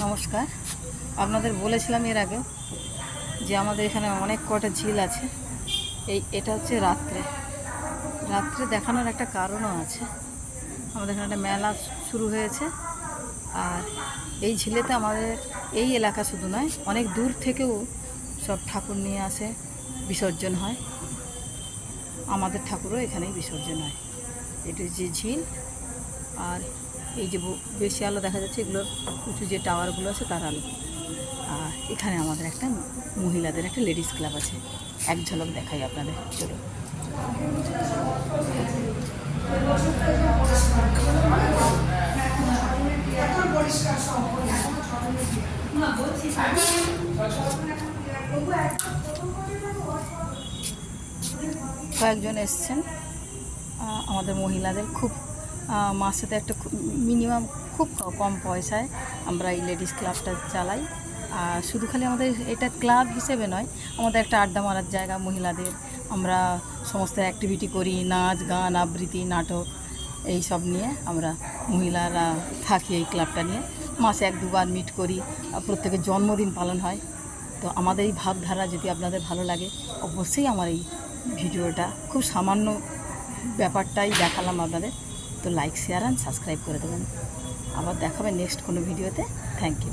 নমস্কার। আপনাদের বলেছিলাম এর আগে যে আমাদের এখানে অনেক কটা ঝিল আছে। এটা হচ্ছে রাত্রে দেখানোর একটা কারণও আছে। আমাদের এখানে একটা মেলা শুরু হয়েছে, আর এই ঝিলেতে আমাদের এই এলাকা শুধু নয়, অনেক দূর থেকেও সব ঠাকুর নিয়ে আসে, বিসর্জন হয়। আমাদের ঠাকুরও এখানেই বিসর্জন হয়। এটা যে ঝিল, আর এই যে বেশি আলো দেখা যাচ্ছে, এগুলো উঁচু যে টাওয়ারগুলো আছে তার আলো। আর এখানে আমাদের একটা মহিলাদের একটা লেডিস ক্লাব আছে, এক ঝলক দেখাই আপনাদের। চলো। কয়েকজন এসছেন আমাদের মহিলাদের, খুব মাসেতে একটা মিনিমাম খুব কম পয়সায় আমরা এই লেডিস ক্লাবটা চালাই। আর শুধু খালি আমাদের এটা ক্লাব হিসেবে নয়, আমাদের একটা আড্ডা মারার জায়গা মহিলাদের। আমরা সমস্ত অ্যাক্টিভিটি করি, নাচ গান আবৃত্তি নাটক এই সব নিয়ে আমরা মহিলারা থাকি এই ক্লাবটা নিয়ে। মাসে 1-2বার মিট করি, প্রত্যেকের জন্মদিন পালন হয়। তো আমাদের এই ভাবধারা যদি আপনাদের ভালো লাগে, অবশ্যই আমার এই ভিডিওটা, খুব সামান্য ব্যাপারটাই দেখালাম আপনাদের, তো লাইক শেয়ার অ্যান্ড সাবস্ক্রাইব করে দেবেন। আবার দেখাবে নেক্সট কোনো ভিডিওতে। Thank you.